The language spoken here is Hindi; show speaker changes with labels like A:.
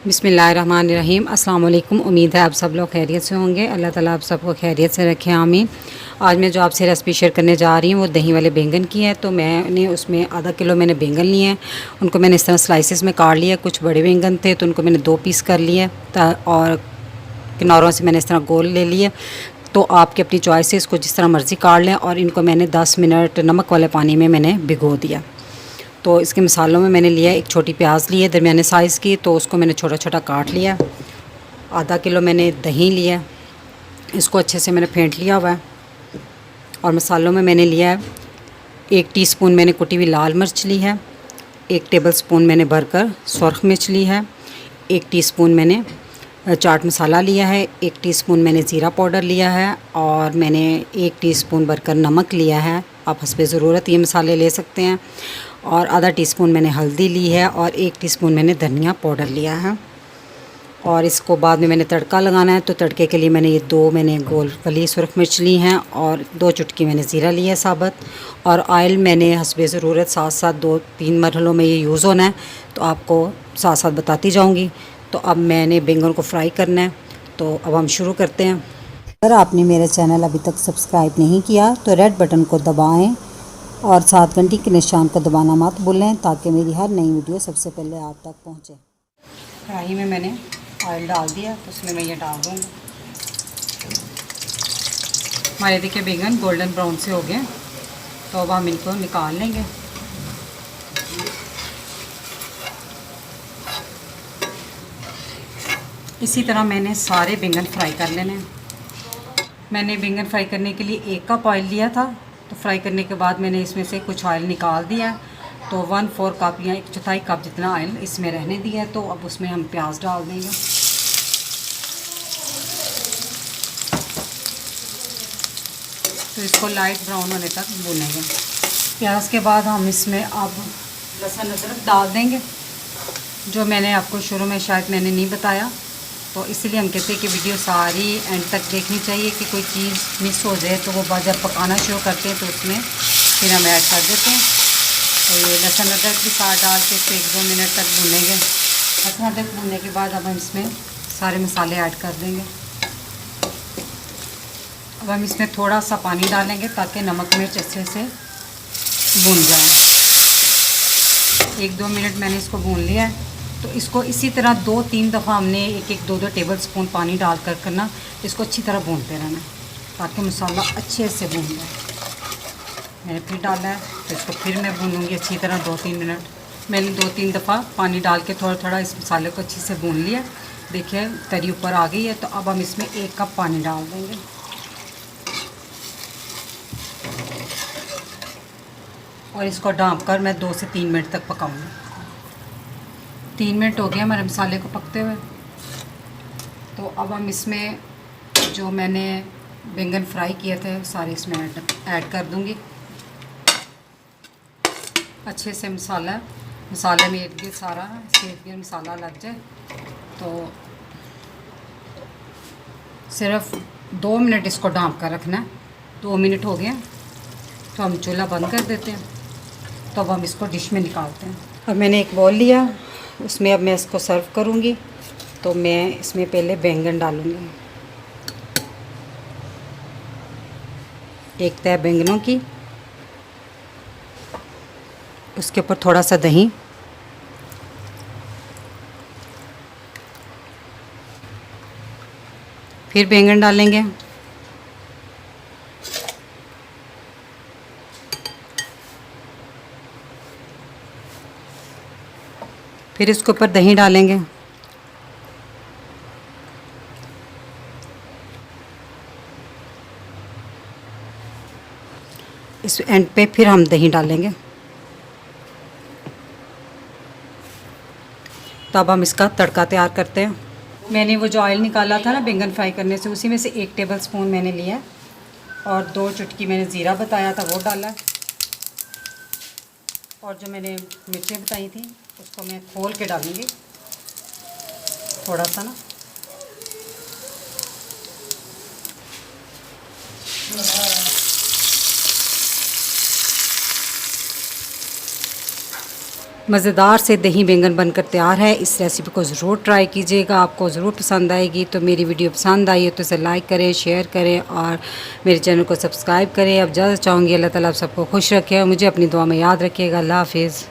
A: बिस्मिल्लाहिर्रहमानिर्रहीम। अस्सलाम वालेकुम। उम्मीद है आप सब लोग खैरियत से होंगे। अल्लाह ताला आप सबको खैरियत से रखे, आमीन। आज मैं जो आपसे रेसिपी शेयर करने जा रही हूँ वो दही वाले बैंगन की है। तो मैंने उसमें आधा किलो मैंने बैंगन लिए हैं, उनको मैंने इस तरह स्लाइसेस में काट लिया। कुछ बड़े बैंगन थे तो उनको मैंने 2 पीस कर लिए और किनारों से मैंने इस तरह गोल ले लिए। तो आपकी अपनी चॉइस है, इसको जिस तरह मर्ज़ी काट लें। और इनको मैंने 10 मिनट नमक वाले पानी में मैंने भिगो दिया। तो इसके मसालों में मैंने लिया एक छोटी प्याज ली है दरमियाने साइज़ की, तो उसको मैंने छोटा छोटा काट लिया। आधा किलो मैंने दही लिया, इसको अच्छे से मैंने फेंट लिया हुआ है। और मसालों में मैंने लिया है 1 टीस्पून मैंने कुटी हुई लाल मिर्च ली है, 1 टेबलस्पून मैंने भरकर सुरख मिर्च ली है, 1 टीस्पून मैंने चाट मसाला लिया है, 1 टीस्पून मैंने ज़ीरा पाउडर लिया है और मैंने 1 टीस्पून भरकर नमक लिया है। आप हस्बे ज़रूरत ये मसाले ले सकते हैं। और आधा टीस्पून मैंने हल्दी ली है और 1 टीस्पून मैंने धनिया पाउडर लिया है। और इसको बाद में मैंने तड़का लगाना है, तो तड़के के लिए मैंने ये 2 मैंने गोल वाली सुरख मिर्च ली हैं और 2 चुटकी मैंने ज़ीरा लिया है साबुत। और ऑयल मैंने हस्बे ज़रूरत साथ साथ 2-3 मरहलों में ये यूज़ होना है, तो आपको साथ साथ बताती जाऊँगी। तो अब मैंने बैंगन को फ्राई करना है, तो अब हम शुरू करते हैं। अगर आपने मेरा चैनल अभी तक सब्सक्राइब नहीं किया तो रेड बटन को दबाएं और साथ घंटी के निशान को दबाना मत भूलें, ताकि मेरी हर नई वीडियो सबसे पहले आप तक पहुंचे। कढ़ाई में मैंने ऑयल डाल दिया, तो उसमें मैं ये डाल दूँगी। हमारे देखिए बैंगन गोल्डन ब्राउन से हो गए, तो अब हम इनको निकाल लेंगे। इसी तरह मैंने सारे बैंगन फ्राई कर लेने हैं। मैंने बैंगन फ्राई करने के लिए 1 कप ऑयल लिया था, तो फ्राई करने के बाद मैंने इसमें से कुछ ऑयल निकाल दिया, तो 1/4 कप या 1/4 कप जितना ऑयल इसमें रहने दिया है। तो अब उसमें हम प्याज डाल देंगे। तो इसको लाइट ब्राउन होने तक भूनेंगे। प्याज के बाद हम इसमें अब लहसुन अदरक डाल देंगे, जो मैंने आपको शुरू में शायद मैंने नहीं बताया, तो इसीलिए हम कहते हैं कि वीडियो सारी एंड तक देखनी चाहिए, कि कोई चीज़ मिस हो जाए तो वो बाद जब पकाना शुरू करते हैं तो उसमें फिर हम ऐड कर देते हैं। तो ये लहसुन अदरक भी साथ डाल के फिर 1-2 मिनट तक भूनेंगे। लहसुन अदरक भूनने के बाद अब हम इसमें सारे मसाले ऐड कर देंगे। अब हम इसमें थोड़ा सा पानी डालेंगे ताकि नमक मिर्च अच्छे से भून जाए। 1-2 मिनट मैंने इसको भून लिया है, तो इसको इसी तरह 2-3 दफ़ा हमने 1-1, 2-2 टेबल स्पून पानी डाल कर करना, इसको अच्छी तरह भूनते रहना ताकि मसाला अच्छे से भून जाए। मैंने फिर डाला है, तो इसको फिर मैं भूनूंगी अच्छी तरह 2-3 मिनट। मैंने 2-3 दफ़ा पानी डाल के थोड़ा थोड़ा इस मसाले को अच्छे से भून लिया। देखिए तरी ऊपर आ गई है, तो अब हम इसमें 1 कप पानी डाल देंगे। और इसको ढाँप कर मैं 2 से 3 मिनट तक पकाऊंगी। 3 मिनट हो गए हमारे मसाले को पकते हुए। तो अब हम इसमें जो मैंने बैंगन फ्राई किए थे सारे इसमें ऐड कर दूंगी। अच्छे से मसाले में इर्द गिर्द सारा इसके इर्द गिर्द मसाला लग जाए। तो सिर्फ 2 मिनट इसको ढाँप कर रखना है। 2 मिनट हो गए, तो हम चूल्हा बंद कर देते हैं। तो अब हम इसको डिश में निकालते हैं। अब मैंने एक बॉल लिया, उसमें अब मैं इसको सर्व करूँगी। तो मैं इसमें पहले बैंगन डालूँगी, एक तह बैंगनों की, उसके ऊपर थोड़ा सा दही, फिर बैंगन डालेंगे, फिर इसके ऊपर दही डालेंगे, इस एंड पे फिर हम दही डालेंगे। तो अब हम इसका तड़का तैयार करते हैं। मैंने वो जो ऑयल निकाला था ना बैंगन फ्राई करने से, उसी में से 1 टेबल स्पून मैंने लिया और 2 चुटकी मैंने ज़ीरा बताया था वो डाला। और जो मैंने मिर्चें बताई थी उसको मैं खोल के डालूँगी थोड़ा सा ना। मज़ेदार से दही बैंगन बनकर तैयार है। इस रेसिपी को ज़रूर ट्राई कीजिएगा, आपको ज़रूर पसंद आएगी। तो मेरी वीडियो पसंद आई है तो इसे लाइक करें, शेयर करें और मेरे चैनल को सब्सक्राइब करें। अब ज़्यादा चाहूँगी अल्लाह ताला आप सबको खुश रखे और मुझे अपनी दुआ में याद रखिएगा। अल्लाह हाफिज़।